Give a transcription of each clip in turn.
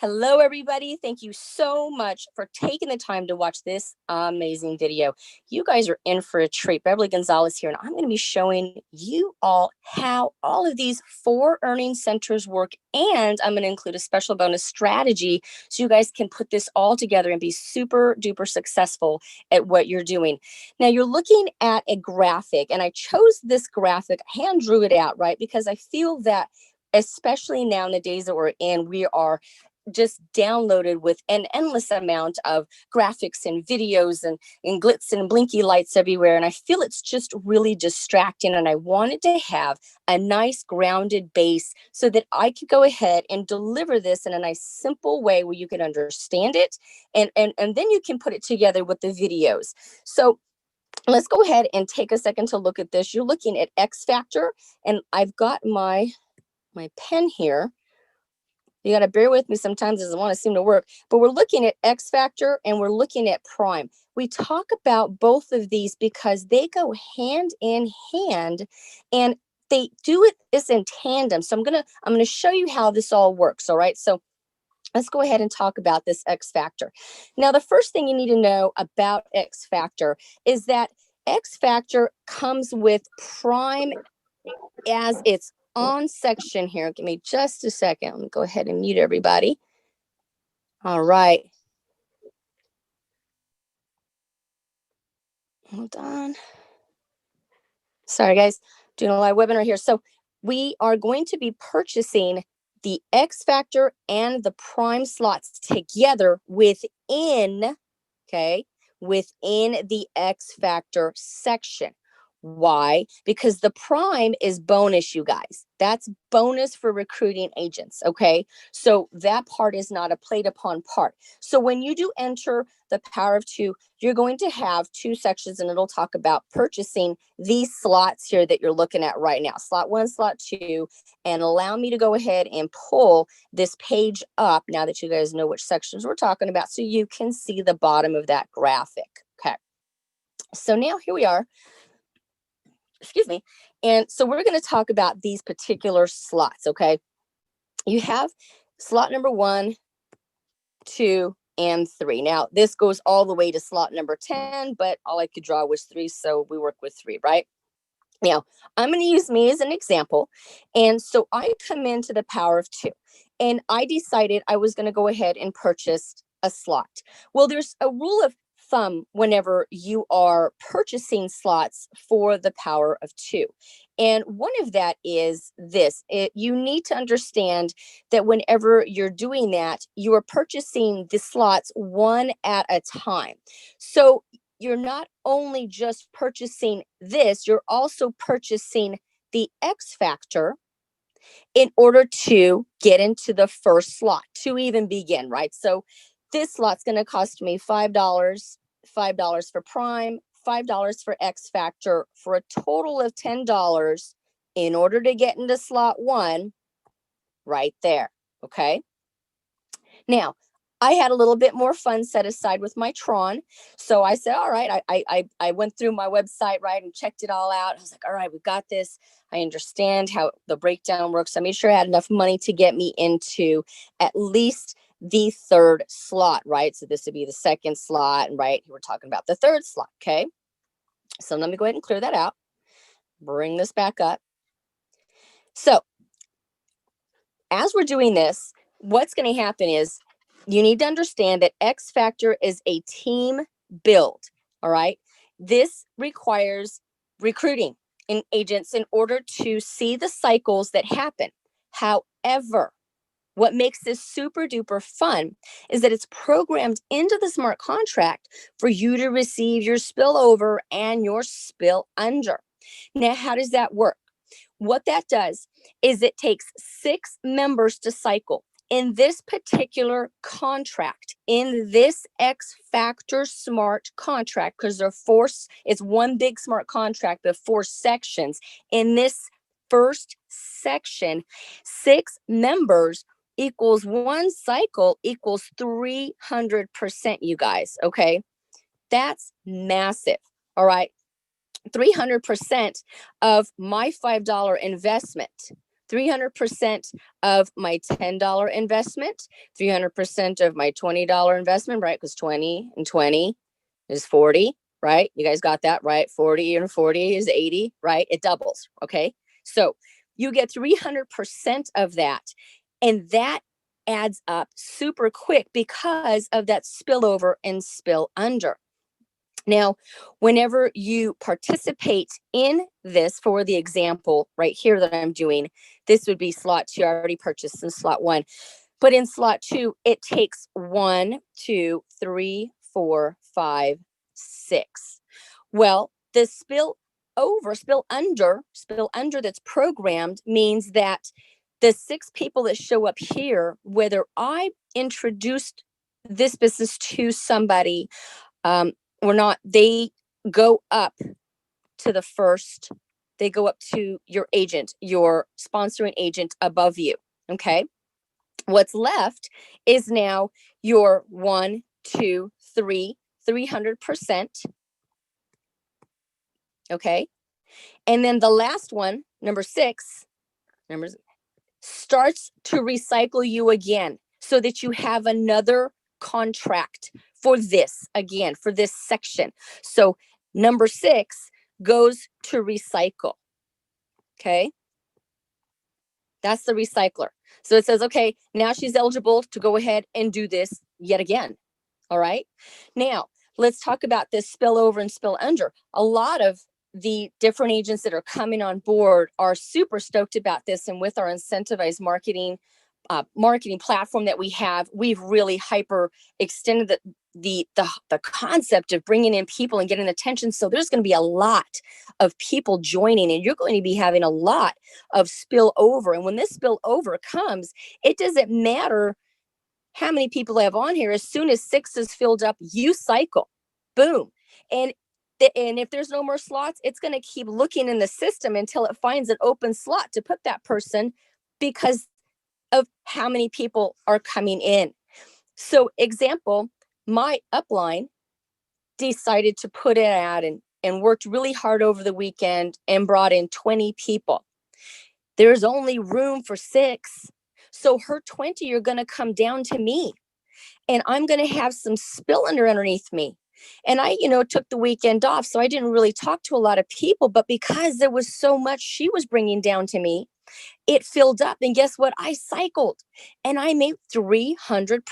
Hello, everybody. Thank you so much for taking the time to watch this amazing video. You guys are in for a treat. Beverly Gonzalez here, and I'm going to be showing you all how all of these 4 earning centers work, and I'm going to include a special bonus strategy so you guys can put this all together and be super duper successful at what you're doing. Now, you're looking at a graphic, and I chose this graphic, hand drew it out, right? Because I feel that especially now in the days that we're in, we are just downloaded with an endless amount of graphics and videos and glitz and blinky lights everywhere. And I feel it's just really distracting. And I wanted to have a nice grounded base so that I could go ahead and deliver this in a nice simple way where you can understand it. And then you can put it together with the videos. So let's go ahead and take a second to look at this. You're looking at X factor, and I've got my pen here. You got to bear with me sometimes, it doesn't want to seem to work, but we're looking at X factor and we're looking at prime. We talk about both of these because they go hand in hand and they do this in tandem. So I'm going to show you how this all works. All right. So let's go ahead and talk about this X factor. Now, the first thing you need to know about X factor is that X factor comes with prime as its on section here. Give me just a second. Let me go ahead and mute everybody. All right. Hold on. Sorry, guys. Doing a live webinar here. So we are going to be purchasing the X factor and the prime slots together within the X factor section. Why? Because the prime is bonus, you guys. That's bonus for recruiting agents, okay? So that part is not a played upon part. So when you do enter the power of 2, you're going to have 2 sections, and it'll talk about purchasing these slots here that you're looking at right now, slot 1, slot 2, and allow me to go ahead and pull this page up now that you guys know which sections we're talking about so you can see the bottom of that graphic, okay? So now here we are. Excuse me. And so we're going to talk about these particular slots, okay? You have slot number 1, 2, and 3. Now, this goes all the way to slot number 10, but all I could draw was 3, so we work with 3, right? Now, I'm going to use me as an example. And so I come into the power of 2, and I decided I was going to go ahead and purchase a slot. Well, there's a rule of thumb whenever you are purchasing slots for the power of 2. And one of that is this. You need to understand that whenever you're doing that, you are purchasing the slots one at a time. So you're not only just purchasing this, you're also purchasing the X factor in order to get into the first slot to even begin, right? So this slot's going to cost me $5, $5 for prime, $5 for X factor, for a total of $10 in order to get into slot 1 right there. Okay. Now, I had a little bit more fun set aside with my Tron. So I said, all right, I went through my website, right, and checked it all out. I was like, all right, we got this. I understand how the breakdown works. I made sure I had enough money to get me into at least the 3rd slot, right? So this would be the 2nd slot, and right, we're talking about the 3rd slot, okay? So let me go ahead and clear that out. Bring this back up. So as we're doing this, what's going to happen is you need to understand that X factor is a team build, all right? This requires recruiting in agents in order to see the cycles that happen. However, what makes this super duper fun is that it's programmed into the smart contract for you to receive your spillover and your spill under. Now, how does that work? What that does is it takes 6 members to cycle. In this particular contract, in this X factor smart contract, because it's one big smart contract of 4 sections. In this first section, 6 members equals 1 cycle equals 300%, you guys. Okay. That's massive. All right. 300% of my $5 investment 300% of my $10 investment, 300% of my $20 investment, right? Because 20 and 20 is 40, right? You guys got that, right? 40 and 40 is 80, right? It doubles, okay? So you get 300% of that. And that adds up super quick because of that spillover and spill under. Now, whenever you participate in this, for the example right here that I'm doing, this would be slot 2. I already purchased in slot 1. But in slot 2, it takes 1, 2, 3, 4, 5, 6. Well, the spill under that's programmed means that the 6 people that show up here, whether I introduced this business to somebody or not, they go up to the first, they go up to your agent, your sponsoring agent above you. Okay. What's left is now your 1, 2, 3, 300%. Okay. And then the last one, number 6, starts to recycle you again so that you have another contract for this again, for this section. So number 6 goes to recycle. Okay. That's the recycler. So it says, okay, now she's eligible to go ahead and do this yet again. All right. Now, let's talk about this spill over and spill under. A lot of the different agents that are coming on board are super stoked about this. And with our incentivized marketing platform that we have, we've really hyper extended the concept of bringing in people and getting attention. So there's going to be a lot of people joining, and you're going to be having a lot of spill over. And when this spill over comes, it doesn't matter how many people I have on here. As soon as 6 is filled up, you cycle, boom. And if there's no more slots, it's going to keep looking in the system until it finds an open slot to put that person, because of how many people are coming in. So example, my upline decided to put it out and worked really hard over the weekend and brought in 20 people. There's only room for 6. So her 20 are going to come down to me, and I'm going to have some spill underneath me. And I, took the weekend off, so I didn't really talk to a lot of people, but because there was so much she was bringing down to me, it filled up. And guess what? I cycled and I made 300%.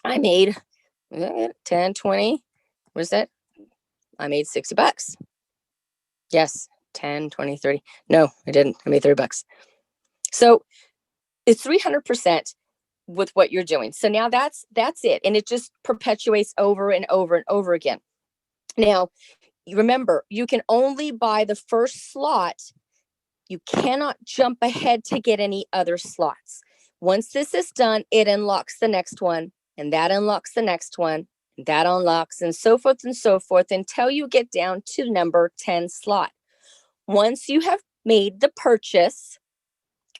I made 10, 20. What is that? I made $60. Yes, 10, 20, 30. No, I didn't. I made $30. So it's 300% with what you're doing. So now that's it. And it just perpetuates over and over and over again. Now, remember, you can only buy the first slot. You cannot jump ahead to get any other slots. Once this is done, it unlocks the next one, and that unlocks the next one, and that unlocks, and so forth until you get down to number 10 slot. Once you have made the purchase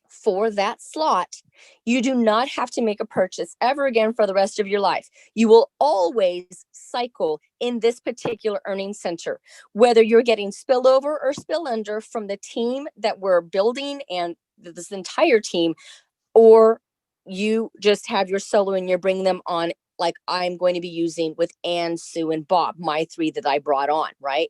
for that slot, you do not have to make a purchase ever again for the rest of your life. You will always cycle in this particular earning center, whether you're getting spillover or spill under from the team that we're building and this entire team, or you just have your solo and you're bringing them on, like I'm going to be using with Ann, Sue, and Bob, my 3 that I brought on, right?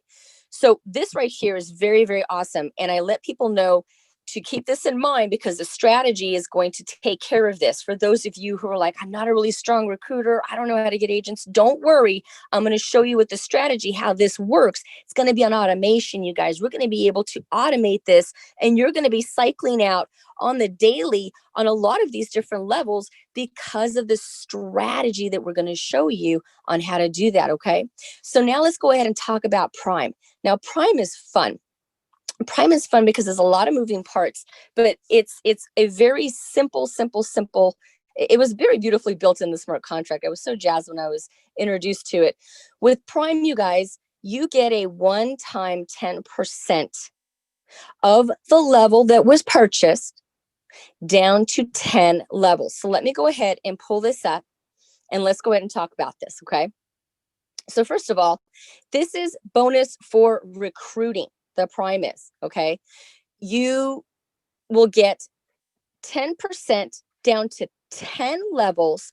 So this right here is very, very awesome. And I let people know to keep this in mind, because the strategy is going to take care of this. For those of you who are like, I'm not a really strong recruiter, I don't know how to get agents, don't worry. I'm going to show you with the strategy how this works. It's going to be on automation, you guys. We're going to be able to automate this, and you're going to be cycling out on the daily on a lot of these different levels because of the strategy that we're going to show you on how to do that. Okay. So now let's go ahead and talk about Prime. Now, Prime is fun. Prime is fun because there's a lot of moving parts, but it's a very simple. It was very beautifully built in the smart contract. I was so jazzed when I was introduced to it. With Prime, you guys, you get a one-time 10% of the level that was purchased down to 10 levels. So let me go ahead and pull this up, and let's go ahead and talk about this. Okay. So first of all, this is bonus for recruiting. The Prime is, okay. You will get 10% down to 10 levels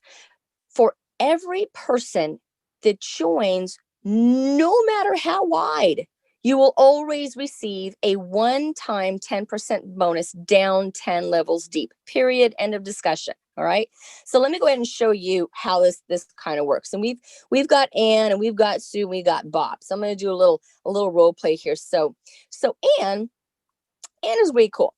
for every person that joins, no matter how wide. You will always receive a one-time 10% bonus down 10 levels deep. Period. End of discussion. All right. So let me go ahead and show you how this kind of works. And we've got Ann and we've got Sue and we got Bob. So I'm going to do a little role play here. So Ann is way cool.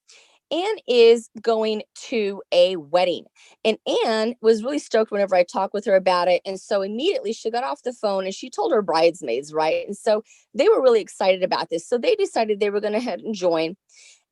Ann is going to a wedding, and Ann was really stoked whenever I talked with her about it. And so immediately she got off the phone and she told her bridesmaids, right? And so they were really excited about this. So they decided they were going to head and join.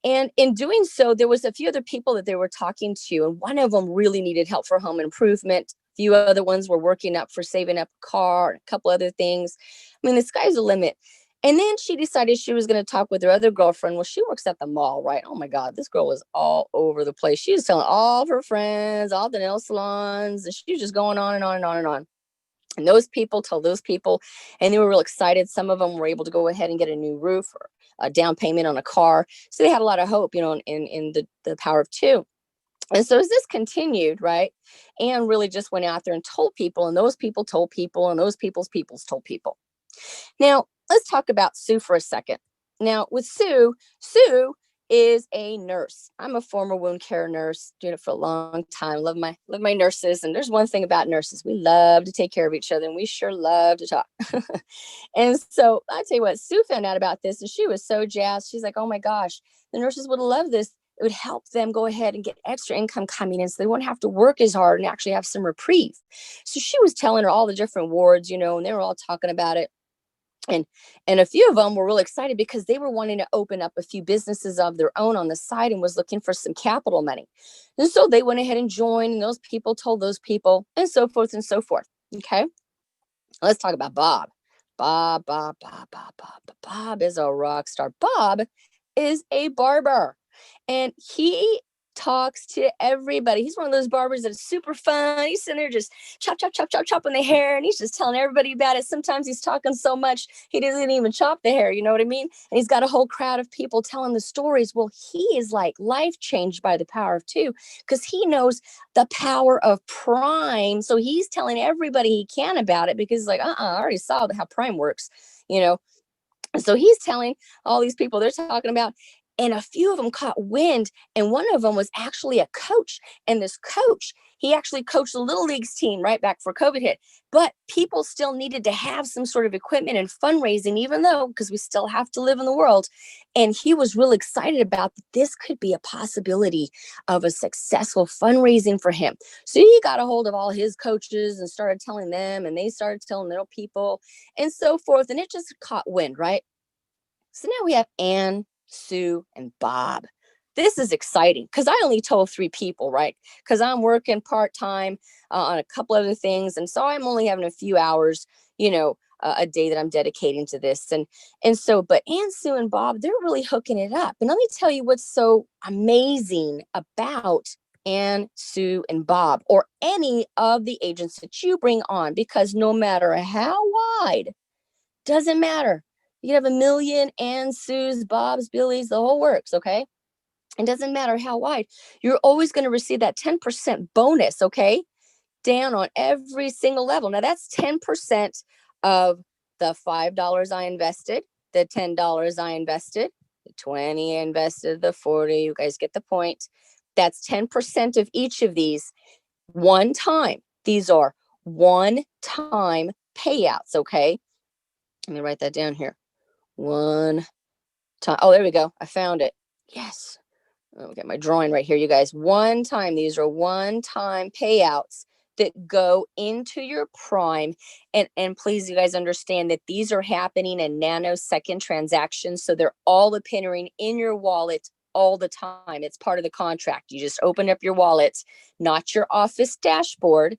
And in doing so, there was a few other people that they were talking to, and one of them really needed help for home improvement. A few other ones were working up for saving up a car, a couple other things. I mean, the sky's the limit. And then she decided she was going to talk with her other girlfriend. Well, she works at the mall, right? Oh my God, this girl was all over the place. She was telling all of her friends, all the nail salons, and she was just going on and on and on and on. And those people told those people, and they were real excited. Some of them were able to go ahead and get a new roof or a down payment on a car. So they had a lot of hope, in the power of two. And so as this continued, right, Anne really just went out there and told people, and those people told people, and those people's told people. Now, let's talk about Sue for a second. Now, with Sue is a nurse. I'm a former wound care nurse, doing it for a long time. Love my nurses. And there's one thing about nurses. We love to take care of each other, and we sure love to talk. And so I tell you what, Sue found out about this and she was so jazzed. She's like, oh my gosh, the nurses would love this. It would help them go ahead and get extra income coming in so they won't have to work as hard and actually have some reprieve. So she was telling her all the different wards, and they were all talking about it. And a few of them were really excited because they were wanting to open up a few businesses of their own on the side and was looking for some capital money. And so they went ahead and joined, and those people told those people, and so forth and so forth. Okay. Let's talk about Bob. Bob is a rock star. Bob is a barber, and he talks to everybody. He's one of those barbers that's super fun. He's sitting there just chopping the hair, and he's just telling everybody about it. Sometimes he's talking so much he doesn't even chop the hair. You know what I mean? And he's got a whole crowd of people telling the stories. Well, he is like life changed by the power of two, because he knows the power of Prime. So he's telling everybody he can about it, because like, I already saw how Prime works, you know. So he's telling all these people they're talking about, and a few of them caught wind. And one of them was actually a coach. And this coach, he actually coached the little leagues team right back before COVID hit. But people still needed to have some sort of equipment and fundraising, even though, because we still have to live in the world. And he was really excited about this could be a possibility of a successful fundraising for him. So he got a hold of all his coaches and started telling them, and they started telling little people and so forth. And it just caught wind, right? So now we have Ann, Sue, and Bob. This is exciting because I only told 3 people, right? Because I'm working part-time on a couple other things. And so I'm only having a few hours, a day that I'm dedicating to this. And so, but Ann, Sue, and Bob, they're really hooking it up. And let me tell you what's so amazing about Ann, Sue, and Bob, or any of the agents that you bring on, because no matter how wide, doesn't matter. You can have a million Ann, Sue's, Bob's, Billy's, the whole works, okay? It doesn't matter how wide. You're always going to receive that 10% bonus, okay? Down on every single level. Now, that's 10% of the $5 I invested, the $10 I invested, the 20 I invested, the 40. You guys get the point. That's 10% of each of these one time. These are one-time payouts, okay? Let me write that down here. One time. Oh, there we go. I found it. Yes. I'll get my drawing right here, you guys. One time. These are one-time payouts that go into your Prime. And please, you guys understand that these are happening in nanosecond transactions. So they're all appearing in your wallet all the time. It's part of the contract. You just open up your wallet, not your office dashboard,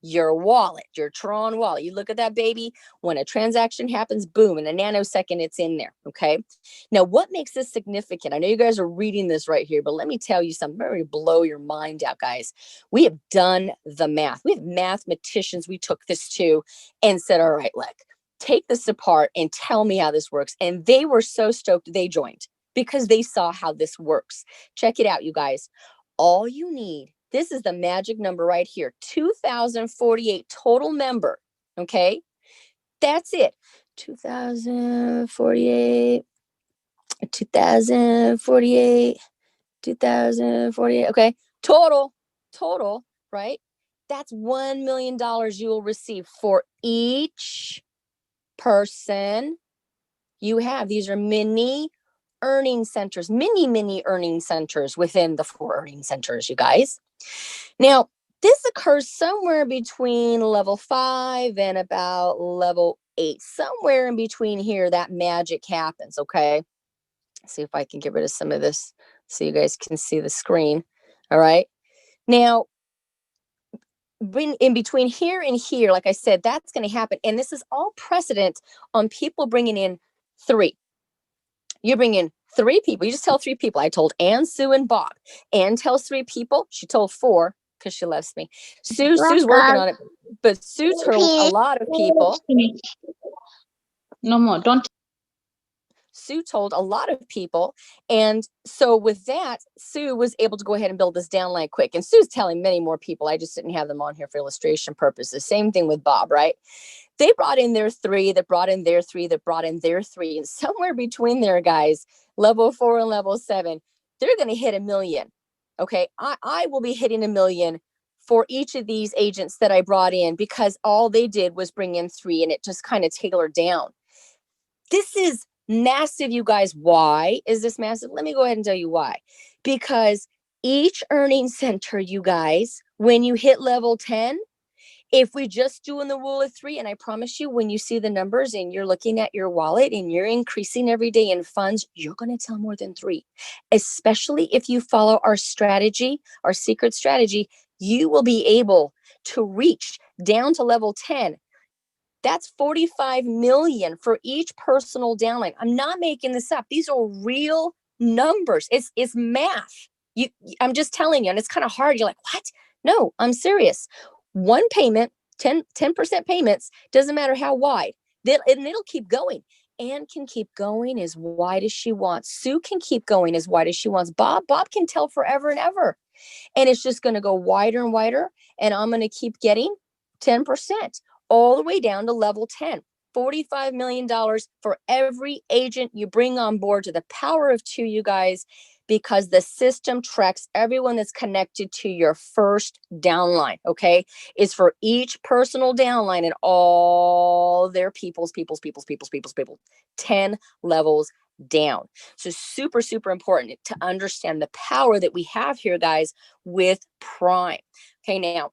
your wallet, your Tron wallet. You look at that baby. When a transaction happens, boom, in a nanosecond, it's in there. Okay. Now, what makes this significant? I know you guys are reading this right here, but let me tell you something. Very blow your mind out, guys. We have done the math. We have mathematicians we took this to and said, all right, look, take this apart and tell me how this works. And they were so stoked they joined. because they saw how this works. Check it out, you guys. All you need, this is the magic number right here, 2048 total member. Okay, that's it. 2048, 2048, 2048. Okay, total, right? That's $1 million you will receive for each person you have. These are mini earning centers, mini earning centers within the 4 earning centers, you guys. Now, this occurs somewhere between level 5 and about level 8, somewhere in between here, that magic happens. Okay, let's see if I can get rid of some of this so you guys can see the screen. All right, now in between here and here, like I said, that's going to happen, and this is all precedent on people bringing in 3. You bring in 3 people. You just tell 3 people. I told Ann, Sue, and Bob. Ann tells 3 people. She told 4 because she loves me. Sue's working on it, but Sue told a lot of people. No more. Don't. Sue told a lot of people. And so with that, Sue was able to go ahead and build this downline quick. And Sue's telling many more people. I just didn't have them on here for illustration purposes. Same thing with Bob, right? They brought in their 3, that brought in their 3, that brought in their 3. And somewhere between there, guys, level 4 and level 7, they're going to hit $1 million. Okay, I will be hitting $1 million for each of these agents that I brought in, because all they did was bring in 3, and it just kind of tailored down. This is massive, you guys. Why is this massive? Let me go ahead and tell you why. Because each earning center, you guys, when you hit level 10, if we just doing the rule of 3, and I promise you, when you see the numbers and you're looking at your wallet and you're increasing every day in funds, you're going to tell more than 3. Especially if you follow our strategy, our secret strategy, you will be able to reach down to level 10. That's 45 million for each personal downline. I'm not making this up. These are real numbers. It's math. I'm just telling you, and it's kind of hard. You're like, what? No, I'm serious. One payment, 10% payments, doesn't matter how wide. It'll keep going. Ann can keep going as wide as she wants. Sue can keep going as wide as she wants. Bob can tell forever and ever. And it's just going to go wider and wider. And I'm going to keep getting 10% all the way down to level 10. $45 million for every agent you bring on board, to the power of 2, you guys, because the system tracks everyone that's connected to your first downline. Okay, is for each personal downline and all their people, 10 levels down. So super important to understand the power that we have here, guys, with Prime. Okay, now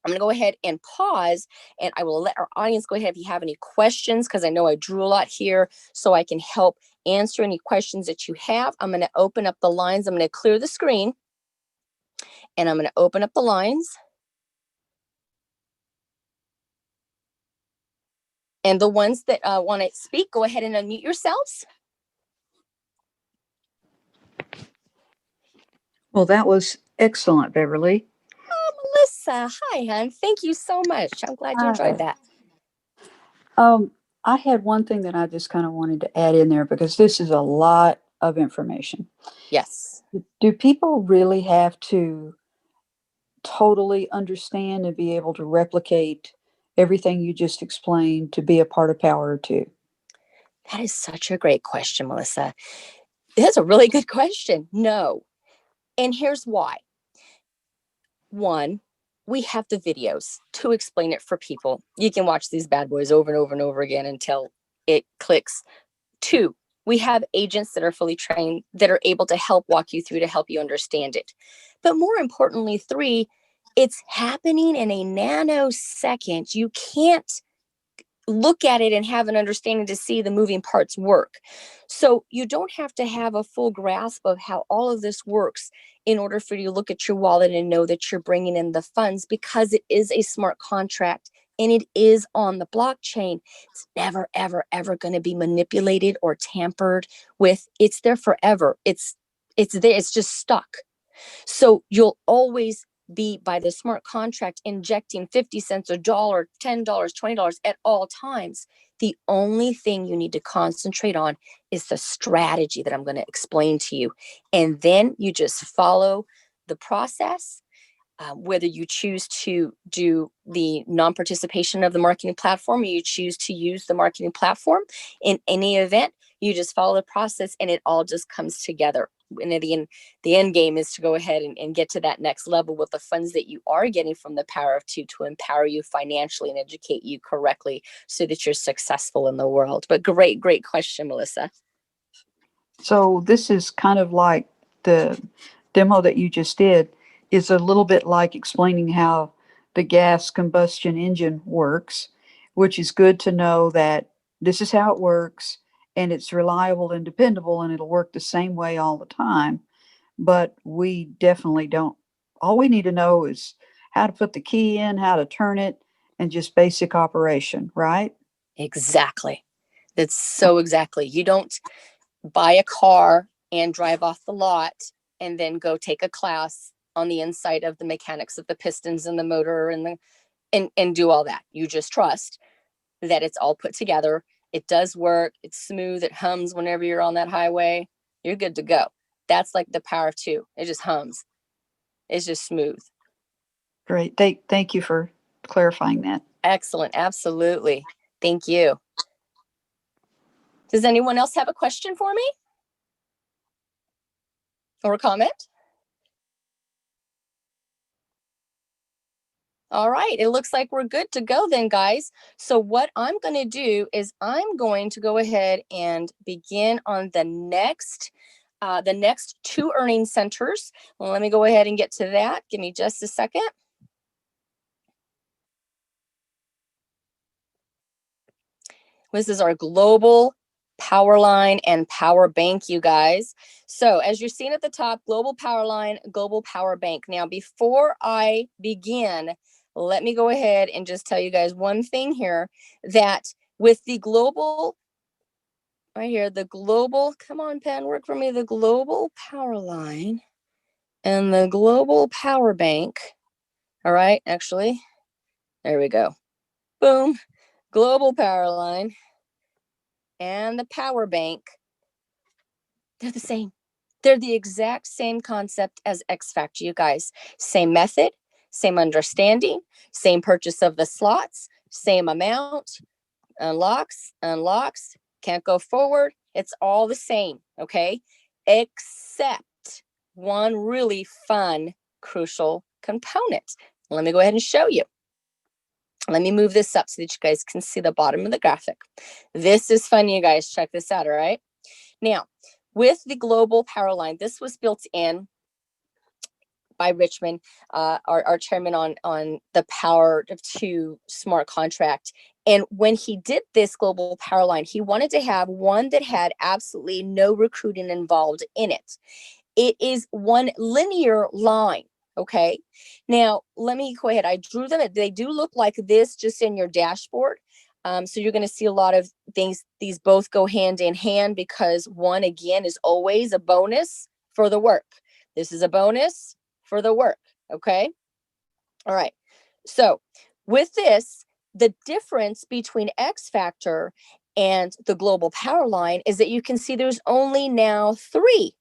I'm going to go ahead and pause, and I will let our audience go ahead if you have any questions, because I know I drew a lot here, so I can help answer any questions that you have. I'm going to open up the lines. I'm going to clear the screen, and I'm going to open up the lines. And the ones that want to speak, go ahead and unmute yourselves. Well, that was excellent, Beverly. Oh, Melissa. Hi, hon. Thank you so much. I'm glad you enjoyed that. I had one thing that I just kind of wanted to add in there, because this is a lot of information. Yes. Do people really have to totally understand and be able to replicate everything you just explained to be a part of Power 2? That is such a great question, Melissa. That's a really good question. No. And here's why. 1, we have the videos to explain it for people. You can watch these bad boys over and over and over again until it clicks. 2, we have agents that are fully trained that are able to help walk you through, to help you understand it. But more importantly, 3, it's happening in a nanosecond. You can't look at it and have an understanding to see the moving parts work. So you don't have to have a full grasp of how all of this works in order for you to look at your wallet and know that you're bringing in the funds, because it is a smart contract and it is on the blockchain. It's never, ever, ever going to be manipulated or tampered with. It's there forever. It's there. It's just stuck. So you'll always be, by the smart contract, injecting 50 cents, $1, $10, $20 at all times. The only thing you need to concentrate on is the strategy that I'm going to explain to you. And then you just follow the process. Whether you choose to do the non-participation of the marketing platform, or you choose to use the marketing platform, in any event, you just follow the process and it all just comes together. And the end game is to go ahead and get to that next level with the funds that you are getting from the Power of Two to empower you financially and educate you correctly so that you're successful in the world. But great question, Melissa. So this is kind of like the demo that you just did is a little bit like explaining how the gas combustion engine works, which is good to know that this is how it works and it's reliable and dependable and it'll work the same way all the time. But we definitely don't. All we need to know is how to put the key in, how to turn it, and just basic operation, right? Exactly. That's so exactly. You don't buy a car and drive off the lot and then go take a class on the inside of the mechanics of the pistons and the motor and do all that. You just trust that it's all put together. It does work. It's smooth. It hums whenever you're on that highway. You're good to go. That's like the Power of Two. It just hums. It's just smooth. Great. Thank you for clarifying that. Excellent. Absolutely. Thank you. Does anyone else have a question for me? Or a comment? All right, it looks like we're good to go then, guys. So what I'm going to do is I'm going to go ahead and begin on the next two earning centers. Well, let me go ahead and get to that. Give me just a second. This is our global power line and power bank, you guys. So as you're seeing at the top, global power line, global power bank. Now, before I begin, let me go ahead and just tell you guys one thing here, that with the global, right here, the global, come on, pen, work for me, the global power line and the global power bank. All right, actually, there we go. Boom, global power line and the power bank, they're the same. They're the exact same concept as X Factor, you guys. Same method, same understanding, same purchase of the slots, same amount, unlocks, can't go forward. It's all the same, okay? Except one really fun, crucial component. Let me go ahead and show you. Let me move this up so that you guys can see the bottom of the graphic. This is fun, you guys. Check this out, all right? Now, with the global power line, this was built in by Richmond, our chairman on the Power of Two smart contract. And when he did this global power line, he wanted to have one that had absolutely no recruiting involved in it. It is one linear line. Okay. Now, let me go ahead. I drew them. They do look like this just in your dashboard. So you're going to see a lot of things. These both go hand in hand because one, again, is always a bonus for the work. This is a bonus for the work. Okay. All right. So with this, the difference between X Factor and the global power line is that you can see there's only now three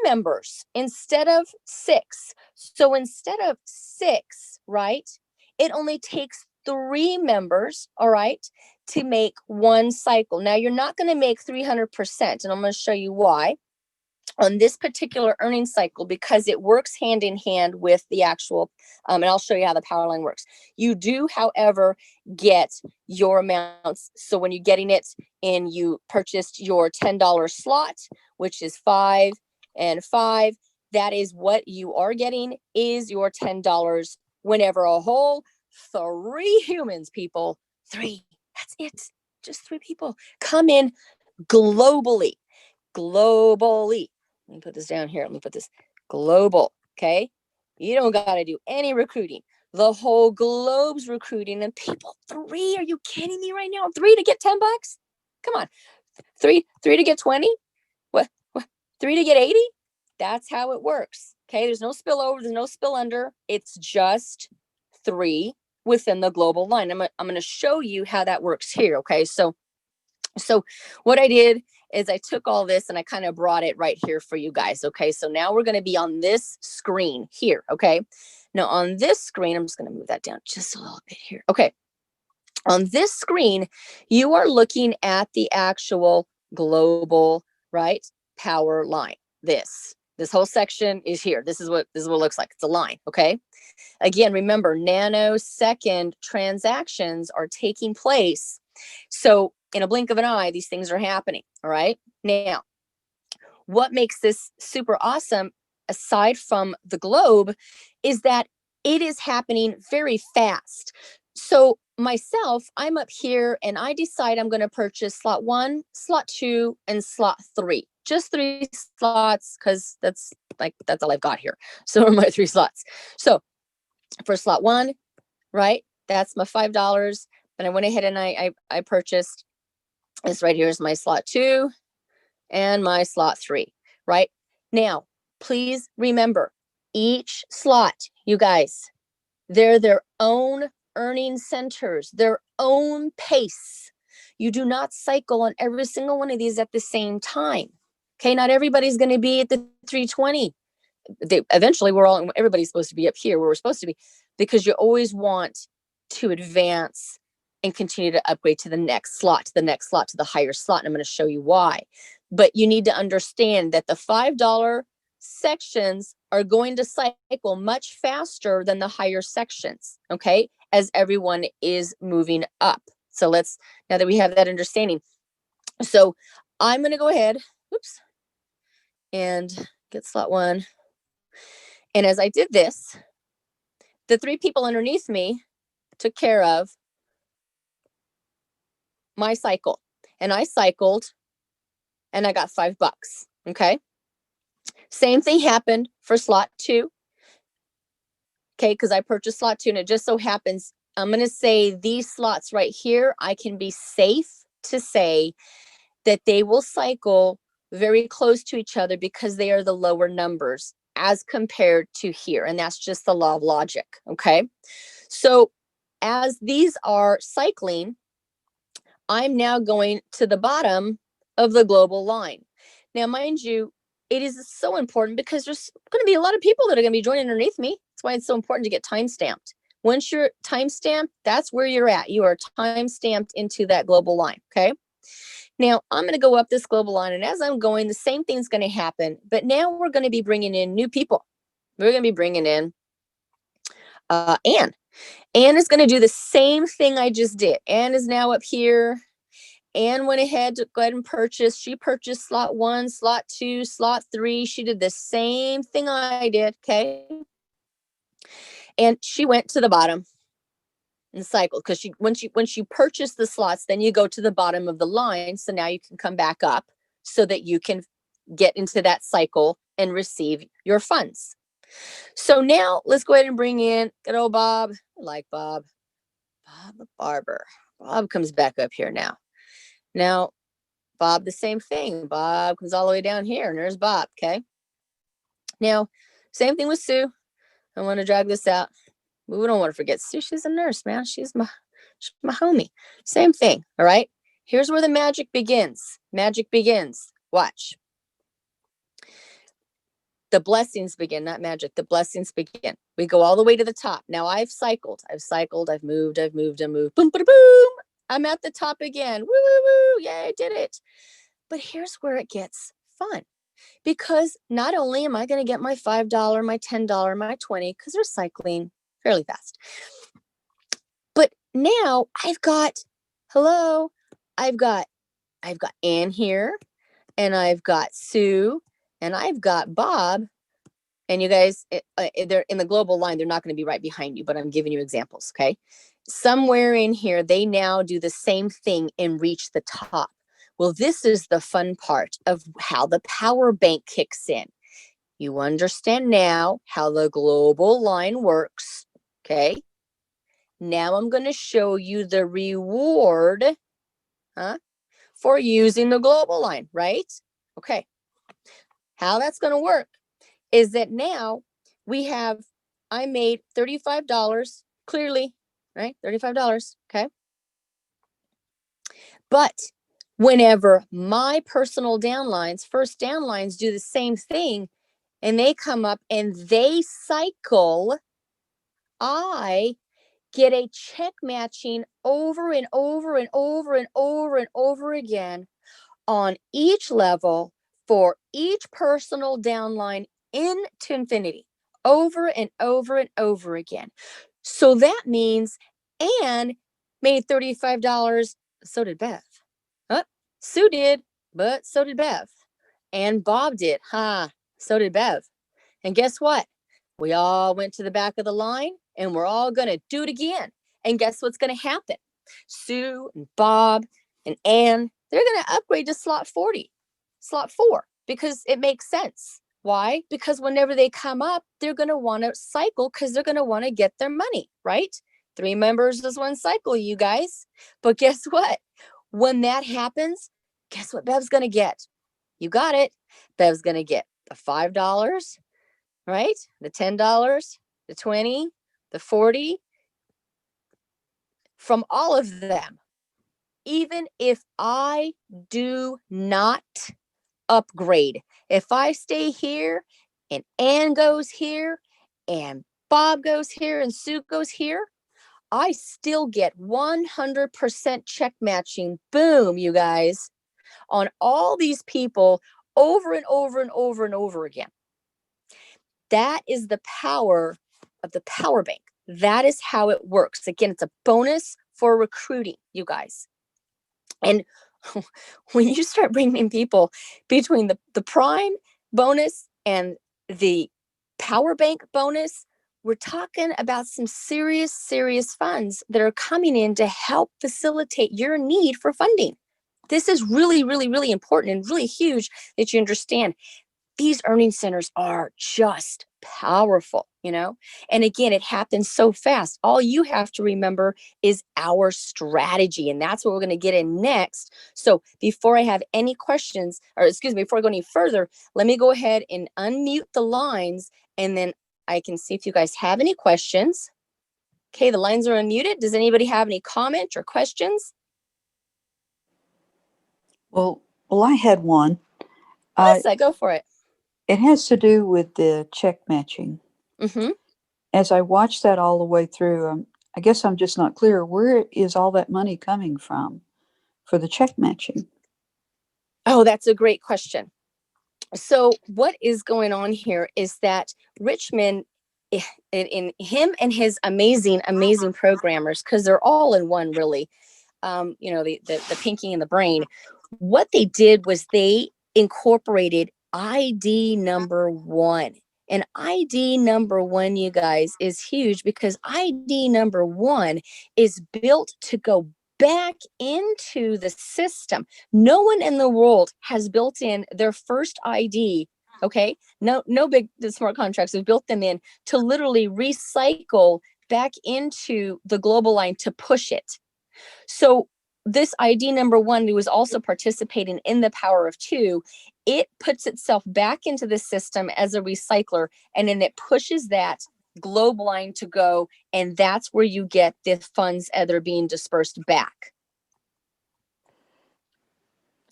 members instead of six. So instead of six, right, it only takes three members, all right, to make one cycle. Now, you're not going to make 300%, and I'm going to show you why on this particular earning cycle, because it works hand in hand with the actual, and I'll show you how the power line works. You do, however, get your amounts. So when you're getting it and you purchased your $10 slot, which is 5 and 5, that is what you are getting is your $10 whenever a whole 3 humans, people, 3, that's it, just 3 people come in globally. Let me put this down here. Let me put this global. Okay. You don't got to do any recruiting. The whole globe's recruiting, and people, 3, are you kidding me right now? 3 to get $10? Come on. 3 to get 20? What? 3 to get 80? That's how it works. Okay. There's no spillover. There's no spill under. It's just 3 within the global line. I'm going to show you how that works here. Okay. So what I did is I took all this and I kind of brought it right here for you guys. Okay. So now we're going to be on this screen here. Okay. Now on this screen, I'm just going to move that down just a little bit here. Okay. On this screen, you are looking at the actual global, right, power line. This whole section is here. This is what it looks like. It's a line. Okay. Again, remember, nanosecond transactions are taking place. So in a blink of an eye, these things are happening. All right. Now, what makes this super awesome, aside from the globe, is that it is happening very fast. So myself, I'm up here and I decide I'm going to purchase slot 1, slot 2, and slot 3. Just 3 slots, because that's all I've got here. So are my 3 slots. So for slot 1, right, that's my $5. And I went ahead and I purchased this right here is my slot 2 and my slot 3, right? Now, please remember, each slot, you guys, they're their own earning centers, their own pace. You do not cycle on every single one of these at the same time. Okay, not everybody's going to be at the 320. Eventually, everybody's supposed to be up here where we're supposed to be, because you always want to advance and continue to upgrade to the next slot, to the higher slot. And I'm going to show you why. But you need to understand that the $5 sections are going to cycle much faster than the higher sections, okay, as everyone is moving up. So now that we have that understanding, so I'm going to go ahead, and get slot 1. And as I did this, the 3 people underneath me took care of my cycle. And I cycled and I got $5. Okay. Same thing happened for slot 2. Okay. Because I purchased slot 2, and it just so happens, I'm going to say these slots right here, I can be safe to say that they will cycle very close to each other because they are the lower numbers as compared to here. And that's just the law of logic. Okay. So as these are cycling, I'm now going to the bottom of the global line. Now, mind you, it is so important because there's going to be a lot of people that are going to be joining underneath me. That's why it's so important to get time stamped. Once you're time stamped, that's where you're at. You are time stamped into that global line. Okay. Now I'm going to go up this global line, and as I'm going, the same thing's going to happen. But now we're going to be bringing in new people. We're going to be bringing in Anne. Anne is going to do the same thing I just did. Anne is now up here. Anne went ahead to go ahead and purchase. She purchased slot 1, slot 2, slot 3. She did the same thing I did. Okay. And she went to the bottom and cycled, because once you purchase the slots, then you go to the bottom of the line. So now you can come back up so that you can get into that cycle and receive your funds. So now let's go ahead and bring in good old Bob. I like Bob. Bob the barber. Bob comes back up here now. Now, Bob, the same thing. Bob comes all the way down here, and there's Bob. Okay. Now, same thing with Sue. I want to drag this out. We don't want to forget Sue. She's a nurse, man. She's my homie. Same thing. All right. Here's where the magic begins. Magic begins. Watch. The blessings begin, not magic. The blessings begin. We go all the way to the top. Now I've cycled. I've moved. Boom, boom, boom. I'm at the top again. Woo, woo, woo. Yay, I did it. But here's where it gets fun. Because not only am I going to get my $5, my $10, my $20, because they're cycling fairly fast. But now I've got Ann here, and I've got Sue, and I've got Bob. And you guys, they're in the global line. They're not going to be right behind you, but I'm giving you examples. Okay. Somewhere in here, they now do the same thing and reach the top. Well, this is the fun part of how the power bank kicks in. You understand now how the global line works. Okay. Now I'm going to show you the reward for using the global line, right? Okay. How that's going to work is that now I made $35. Clearly, right? $35. Okay. But whenever my personal downlines, first downlines, do the same thing and they come up and they cycle, I get a check matching over and over and over and over and over again on each level for each personal downline into infinity, over and over and over again. So that means Anne made $35. So did Beth. Sue did, but so did Bev. And Bob did. So did Bev. And guess what? We all went to the back of the line and we're all going to do it again. And guess what's going to happen? Sue and Bob and Ann, they're going to upgrade to slot 40, slot 4, because it makes sense. Why? Because whenever they come up, they're going to want to cycle because they're going to want to get their money, right? 3 members is 1 cycle, you guys. But guess what? When that happens, guess what Bev's going to get? You got it. Bev's going to get the $5, right? The $10, the 20, the 40 from all of them. Even if I do not upgrade, if I stay here and Ann goes here and Bob goes here and Sue goes here, I still get 100% check matching. Boom, you guys, on all these people over and over and over and over again. That is the power of the power bank. That is how it works. Again, it's a bonus for recruiting, you guys. And when you start bringing people between the prime bonus and the power bank bonus, we're talking about some serious, serious funds that are coming in to help facilitate your need for funding. This is really, really, really important and really huge that you understand. These earning centers are just powerful, and again, it happens so fast. All you have to remember is our strategy, and that's what we're going to get in next. So before I have any questions, or excuse me, before I go any further, let me go ahead and unmute the lines, and then I can see if you guys have any questions. Okay, the lines are unmuted. Does anybody have any comments or questions? Well, I had one. Melissa, go for it. It has to do with the check matching. Mm-hmm. As I watched that all the way through, I guess I'm just not clear. Where is all that money coming from for the check matching? Oh, that's a great question. So what is going on here is that Richmond, in him and his amazing, amazing programmers, because they're all in one, really, the pinky and the brain, what they did was they incorporated ID number 1. And ID number 1, you guys, is huge because ID number 1 is built to go back into the system. No one in the world has built in their first ID. Okay. No big smart contracts have built them in to literally recycle back into the global line to push it. So this ID number 1, who is also participating in the power of 2, it puts itself back into the system as a recycler, and then it pushes that global line to go, and that's where you get the funds that are being dispersed back.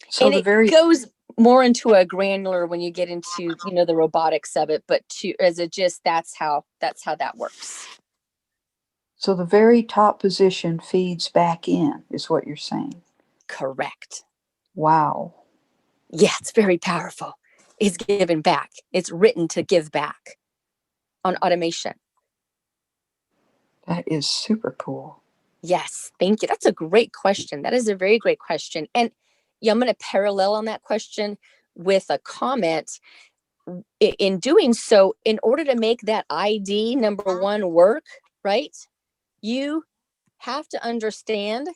So and it goes more into a granular when you get into the robotics of it, but that's how that works. So the very top position feeds back in, is what you're saying? Correct. Wow. Yeah, it's very powerful. It's given back. It's written to give back on automation. That is super cool. Yes, thank you. That's a great question. That is a very great question. And yeah, I'm going to parallel on that question with a comment. In doing so, in order to make that ID number 1 work, right, you have to understand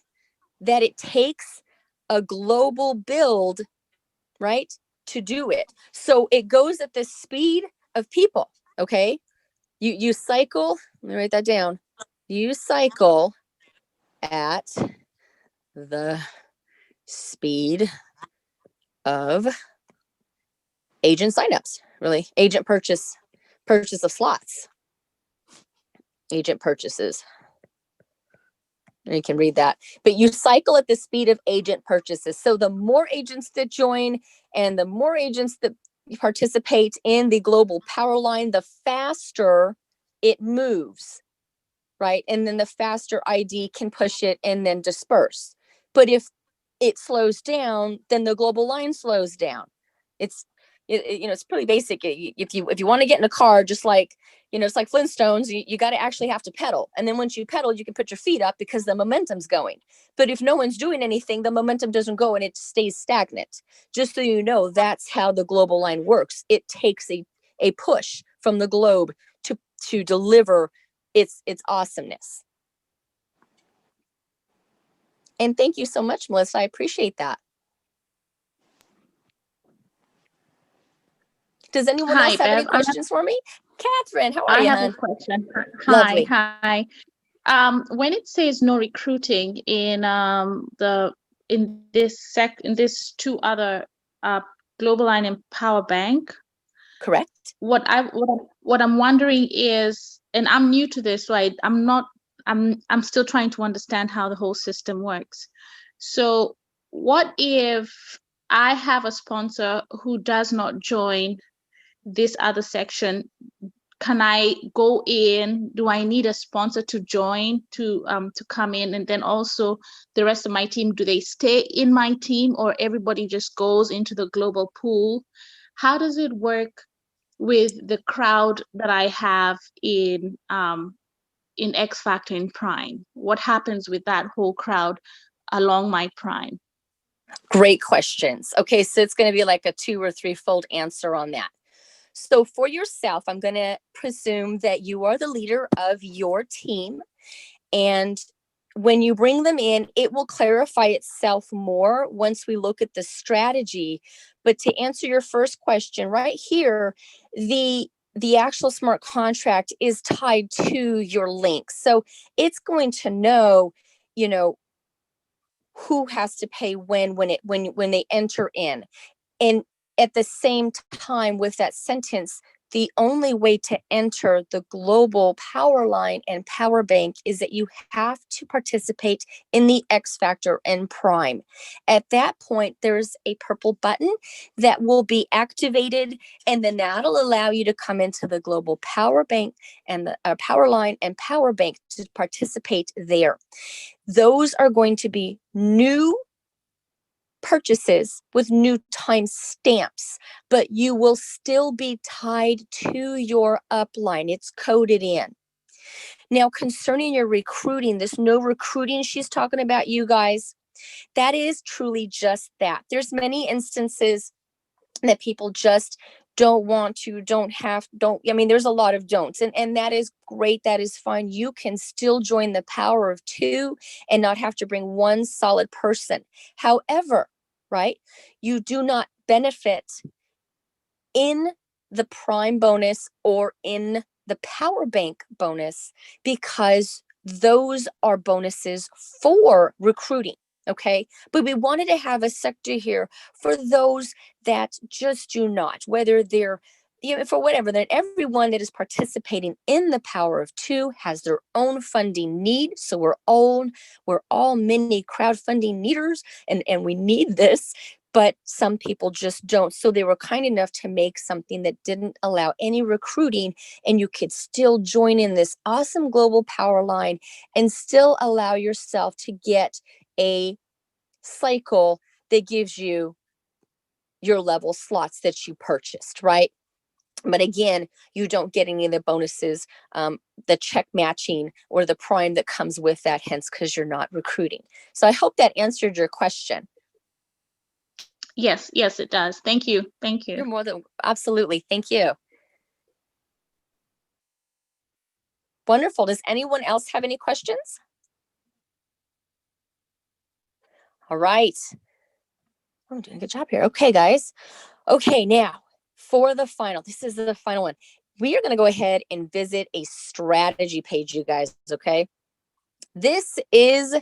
that it takes a global build, right, to do it. So it goes at the speed of people. Okay. You cycle, let me write that down. You cycle at the speed of agent signups, really. Agent purchase of slots. Agent purchases You can read that. But you cycle at the speed of agent purchases. So the more agents that join and the more agents that participate in the global power line, the faster it moves, right? And then the faster ID can push it and then disperse. But if it slows down, then the global line slows down. It's it's pretty basic. If you want to get in a car, just like it's like Flintstones, you got to actually have to pedal, and then once you pedal, you can put your feet up because the momentum's going. But if no one's doing anything, the momentum doesn't go and it stays stagnant. Just so you know, that's how the global line works. It takes a push from the globe to deliver its awesomeness. And thank you so much, Melissa. I appreciate that. Does anyone else have any questions for me? Catherine, how are you, I have hon? a question. Lovely. Hi. When it says no recruiting in this two other Global Line and Power Bank, correct. What I'm wondering is, and I'm new to this, so I'm still trying to understand how the whole system works. So what if I have a sponsor who does not join this other section? Can I go in? Do I need a sponsor to join to come in? And then also the rest of my team, do they stay in my team or everybody just goes into the global pool? How does it work with the crowd that I have in X Factor and Prime? What happens with that whole crowd along my Prime? Great questions. Okay, so it's going to be like a 2 or 3-fold answer on that. So for yourself, I'm going to presume that you are the leader of your team. And when you bring them in, it will clarify itself more once we look at the strategy. But to answer your first question, right here, the actual smart contract is tied to your link. So it's going to know, who has to pay when they enter in. And at the same time, with that sentence, the only way to enter the global power line and power bank is that you have to participate in the X Factor and Prime. At that point, there's a purple button that will be activated, and then that'll allow you to come into the global power bank and the power line and power bank to participate there. Those are going to be new purchases with new time stamps, but you will still be tied to your upline. It's coded in. Now, concerning your recruiting, this no recruiting she's talking about, you guys, that is truly just that. There's many instances that people just don't want to, there's a lot of don'ts, and that is great. That is fine. You can still join the power of 2 and not have to bring one solid person. However, right, you do not benefit in the Prime bonus or in the power bank bonus because those are bonuses for recruiting. Okay, but we wanted to have a sector here for those that just do not, whether they're for whatever, that everyone that is participating in the power of 2 has their own funding need. So we're all mini crowdfunding needers, and we need this, but some people just don't. So they were kind enough to make something that didn't allow any recruiting, and you could still join in this awesome global power line and still allow yourself to get a cycle that gives you your level slots that you purchased, right? But again, you don't get any of the bonuses, the check matching or the Prime that comes with that, hence because you're not recruiting. So I hope that answered your question. Yes, it does. Thank you. You're more than absolutely. Thank you. Wonderful. Does anyone else have any questions? All right. I'm doing a good job here. Okay, guys. Okay, now for the final, this is the final one. We are going to go ahead and visit a strategy page, you guys. Okay. This is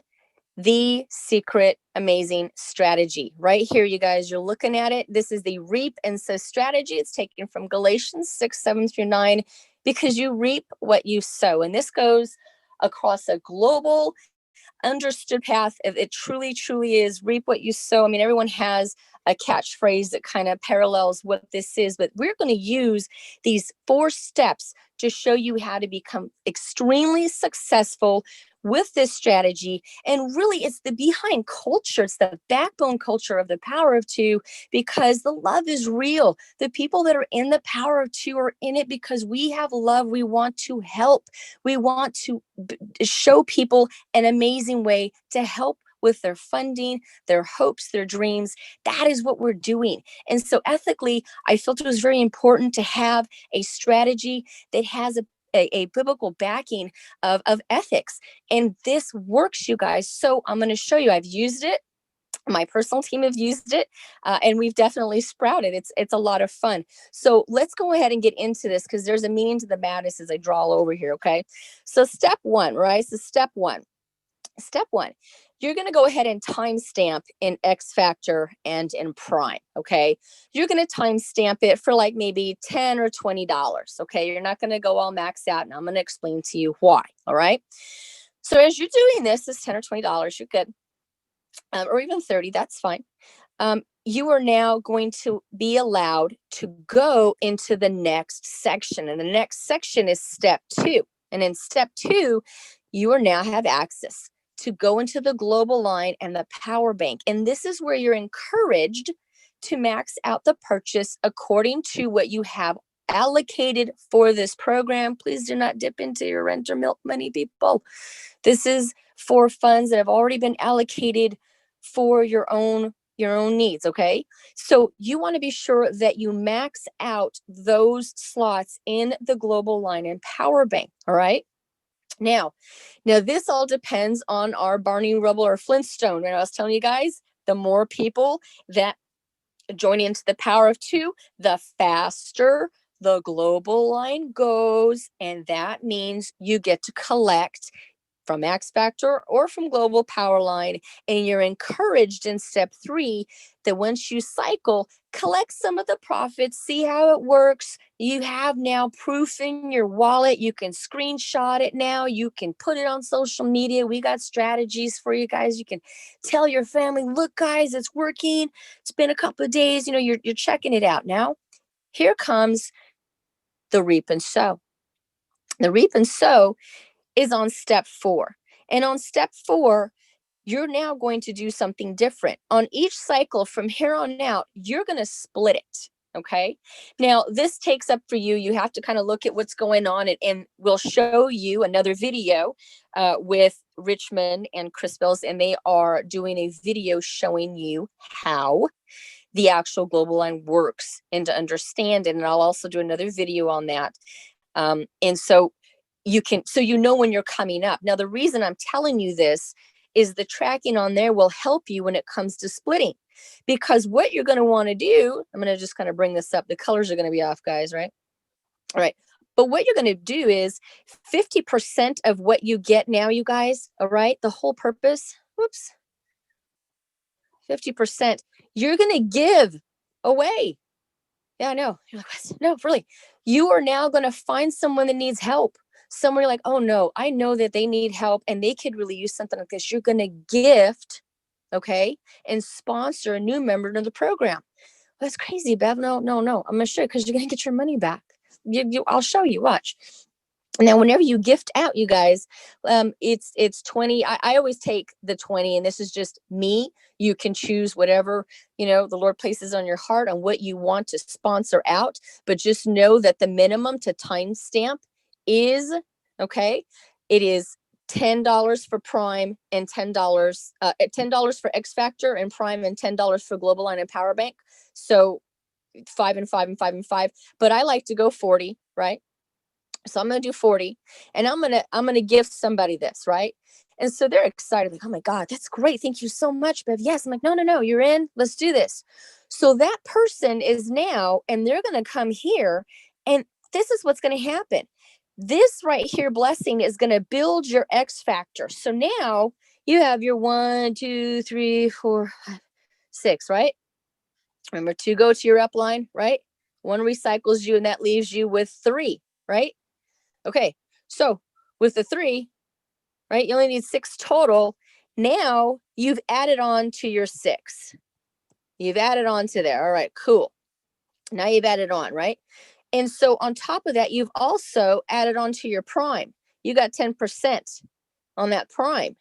the secret amazing strategy right here, you guys. You're looking at it. This is the reap and sow strategy. It's taken from Galatians 6:7-9, because you reap what you sow. And this goes across a global understood path. It truly, truly is reap what you sow. I mean, everyone has a catchphrase that kind of parallels what this is, but we're going to use these 4 steps to show you how to become extremely successful with this strategy. And really, it's the behind culture, it's the backbone culture of the Power of Two, because the love is real. The people that are in the Power of Two are in it because we have love. We want to help. We want to show people an amazing way to help with their funding, their hopes, their dreams. That is what we're doing. And so ethically, I felt it was very important to have a strategy that has a biblical backing of ethics. And this works, you guys. So I'm going to show you. I've used it. My personal team have used it, and we've definitely sprouted. It's a lot of fun. So let's go ahead and get into this, because there's a meaning to the madness as I draw all over here. Okay. So step 1, right? So step one, you're going to go ahead and timestamp in X Factor and in Prime. Okay. You're going to timestamp it for like maybe $10 or $20. Okay. You're not going to go all max out, and I'm going to explain to you why. All right. So as you're doing this $10 or $20, you're good. Or even 30, that's fine. You are now going to be allowed to go into the next section. And the next section is step 2. And in step 2, you are now have access to go into the global line and the power bank. And this is where you're encouraged to max out the purchase according to what you have allocated for this program. Please do not dip into your rent or milk money, people. This is for funds that have already been allocated for your own needs. Okay. So you want to be sure that you max out those slots in the global line and power bank. All right. Now this all depends on our Barney Rubble or Flintstone. And I was telling you guys, the more people that join into the Power of Two, the faster the global line goes. And that means you get to collect from X Factor or from Global Powerline. And you're encouraged in step 3 that once you cycle, collect some of the profits, see how it works. You have now proof in your wallet. You can screenshot it now. You can put it on social media. We got strategies for you guys. You can tell your family, look, guys, it's working. It's been a couple of days. You're checking it out. Now, here comes the reap and sow. The reap and sow is on step 4. And on step 4, you're now going to do something different. On each cycle from here on out, you're going to split it. Okay. Now, this takes up for you. You have to kind of look at what's going on, and we'll show you another video with Richmond and Chris Bills, and they are doing a video showing you how the actual global line works and to understand it. And I'll also do another video on that. And so you know when you're coming up. Now, the reason I'm telling you this is the tracking on there will help you when it comes to splitting, because what you're going to want to do, I'm going to just kind of bring this up. The colors are going to be off, guys, right? All right. But what you're going to do is 50% of what you get now, you guys, all right, the whole purpose, 50%, you're going to give away. Yeah, I know. You're like, what? No, really. You are now going to find someone that needs help. Somewhere like, oh no, I know that they need help and they could really use something like this. You're going to gift, okay, and sponsor a new member to the program. Well, that's crazy, Bev. No. I'm going to show you, because you're going to get your money back. I'll show you. Watch. Now, whenever you gift out, you guys, it's 20. I always take the 20, and this is just me. You can choose whatever, the Lord places on your heart on what you want to sponsor out. But just know that the minimum to timestamp is, okay, it is $10 for Prime and $10 for X Factor and Prime, and $10 for Global Line and Power Bank. So 5 and 5 and 5 and 5. But I like to go 40, right? So I'm going to do 40, and I'm going to gift somebody this, right? And so they're excited, like, oh my God, that's great. Thank you so much, Bev. Yes. I'm like, no, you're in. Let's do this. So that person is now, and they're going to come here, and this is what's going to happen. This right here blessing is going to build your X Factor. So now you have your 1, 2, 3, 4, 5, 6, right? Remember, 2 go to your upline, right? 1 recycles you, and that leaves you with 3, right? Okay. So with the 3, right, you only need 6 total. Now you've added on to your 6. You've added on to there. All right, cool. Now you've added on, right? And so on top of that, you've also added on to your prime. You got 10% on that prime.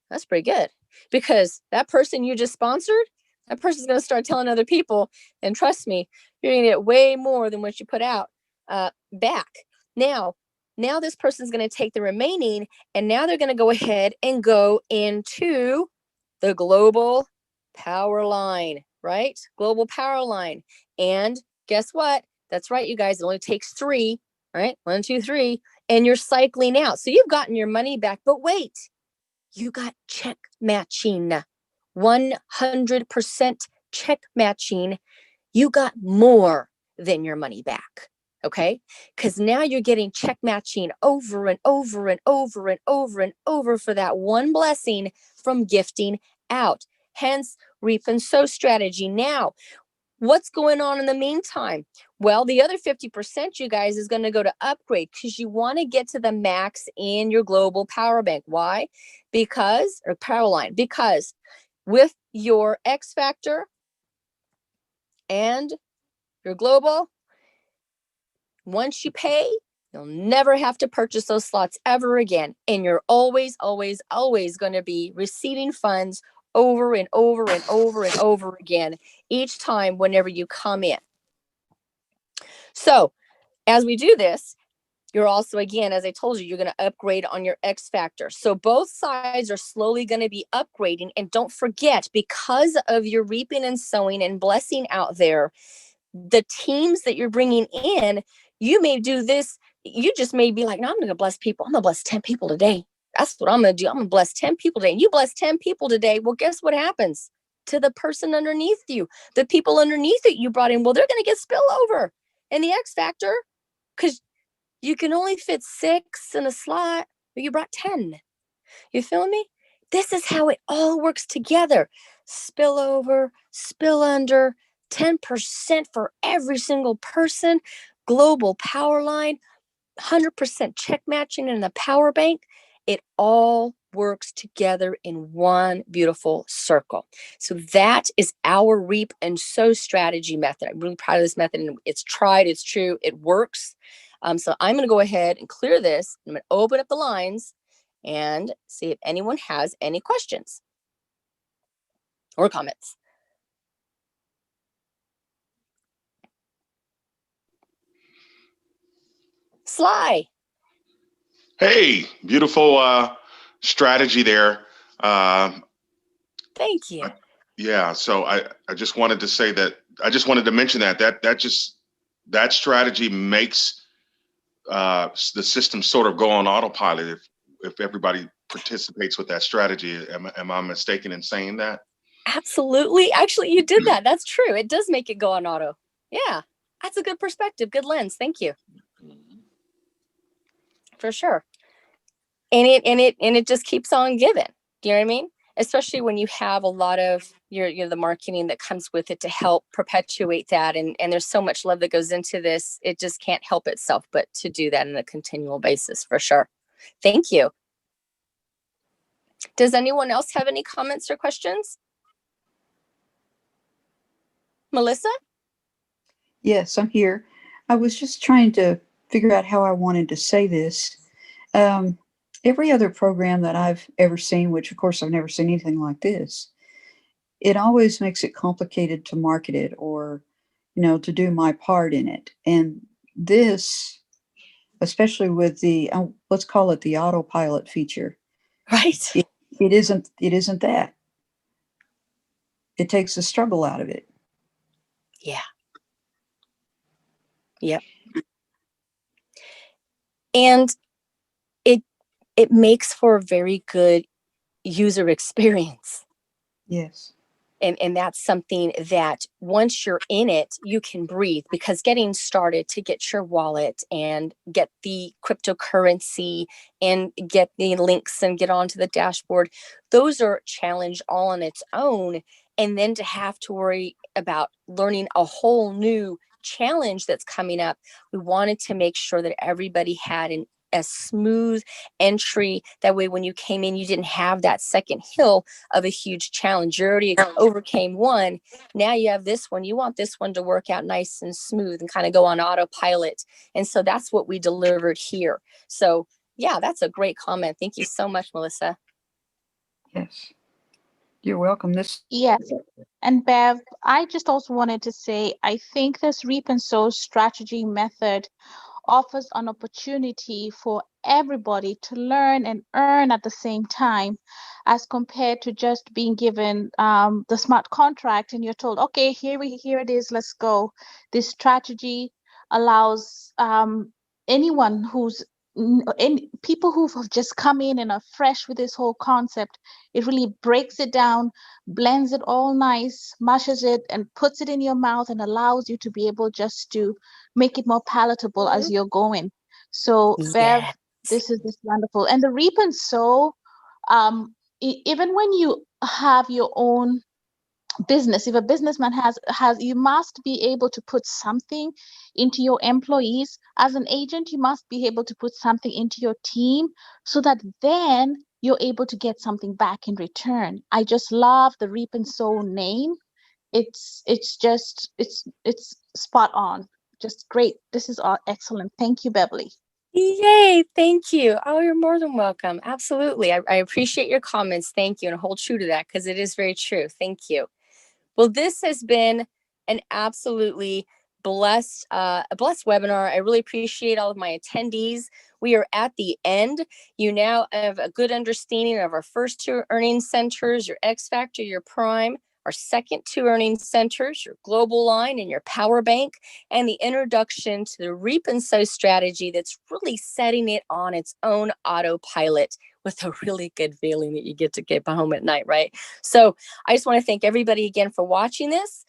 That's pretty good, because that person you just sponsored, that person's going to start telling other people, and trust me, you're going to get way more than what you put out back. Now this person's going to take the remaining, and now they're going to go ahead and go into the global power line, right? Global power line. And guess what? That's right, you guys. It only takes 3, right? 1, 2, 3, and you're cycling out. So you've gotten your money back, but wait, you got check matching, 100% check matching. You got more than your money back. Okay, because now you're getting check matching over and over and over and over and over for that one blessing from gifting out. Hence, reap and sow strategy. Now, what's going on in the meantime? Well, the other 50%, you guys, is going to go to upgrade, because you want to get to the max in your global power bank. Why? Because, or power line, because with your X factor and your global, once you pay, you'll never have to purchase those slots ever again. And you're always, always, always going to be receiving funds over and over and over and over again each time whenever you come in. So as we do this, you're also, again, as I told you, you're going to upgrade on your X factor. So both sides are slowly going to be upgrading. And don't forget, because of your reaping and sowing and blessing out there, the teams that you're bringing in, you may do this. You just may be like, no, I'm going to bless people. I'm going to bless 10 people today. That's what I'm going to do. I'm going to bless 10 people today. And you bless 10 people today. Well, guess what happens to the person underneath you? The people underneath that you brought in, well, they're going to get spillover in the X factor, because you can only fit 6 in a slot, but you brought 10. You feel me? This is how it all works together. Spill over, spill under, 10% for every single person, global power line, 100% check matching in the power bank. It all works together in one beautiful circle. So that is our reap and sow strategy method. I'm really proud of this method, and it's tried, it's true, it works. So I'm going to go ahead and clear this. I'm going to open up the lines and see if anyone has any questions or comments. Sly. Hey, beautiful strategy there. Thank you. Yeah, so I just wanted to say that I just wanted to mention that strategy makes the system sort of go on autopilot if everybody participates with that strategy. Am I mistaken in saying that? Absolutely. Actually, you did that. That's true. It does make it go on auto. Yeah, that's a good perspective. Good lens. Thank you. For sure. And it just keeps on giving. Do you know what I mean? Especially when you have a lot of your the marketing that comes with it to help perpetuate that. And there's so much love that goes into this. It just can't help itself but to do that on a continual basis, for sure. Thank you. Does anyone else have any comments or questions? Melissa? Yes, I'm here. I was just trying to figure out how I wanted to say this. Every other program that I've ever seen, which of course I've never seen anything like this, it always makes it complicated to market it or, to do my part in it. And this, especially with the, let's call it the autopilot feature. Right. It isn't that. It takes the struggle out of it. Yeah. Yep. And it makes for a very good user experience. Yes. And that's something that once you're in it, you can breathe, because getting started to get your wallet and get the cryptocurrency and get the links and get onto the dashboard, those are a challenge all on its own. And then to have to worry about learning a whole new challenge that's coming up, we wanted to make sure that everybody had a smooth entry. That way, when you came in, you didn't have that second hill of a huge challenge. You already overcame one. Now you have this one. You want this one to work out nice and smooth and kind of go on autopilot. And so that's what we delivered here. So yeah, that's a great comment. Thank you so much, Melissa. Yes, you're welcome. This Yes. And Bev, I just also wanted to say, I think this reap and sow strategy method offers an opportunity for everybody to learn and earn at the same time, as compared to just being given the smart contract and you're told, okay, here it is, let's go. This strategy allows anyone who's any people who have just come in and are fresh with this whole concept. It really breaks it down, blends it all nice, mushes it, and puts it in your mouth, and allows you to be able just to make it more palatable as you're going. So, Bev, Yeah. this is just wonderful. And the reap and sow, even when you have your own business, if a businessman has you must be able to put something into your employees. As an agent, you must be able to put something into your team, so that then you're able to get something back in return. I just love the reap and sow name. It's spot on, just great. This is all excellent. Thank you, Beverly. Yay. Thank you. Oh, you're more than welcome. Absolutely. I appreciate your comments. Thank you. And hold true to that, because it is very true. Thank you. Well, this has been an absolutely a blessed webinar. I really appreciate all of my attendees. We are at the end. You now have a good understanding of our first two earning centers, your X Factor, your Prime, our second two earning centers, your global line and your power bank, and the introduction to the reap and sow strategy that's really setting it on its own autopilot with a really good feeling that you get to get home at night, right? So I just want to thank everybody again for watching this.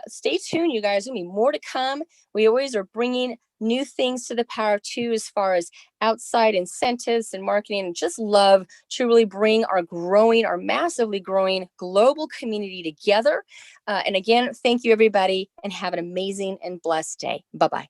Stay tuned, you guys. There's going to be more to come. We always are bringing new things to the Power of Two as far as outside incentives and marketing, and just love to really bring our massively growing global community together. And again, thank you, everybody, and have an amazing and blessed day. Bye-bye.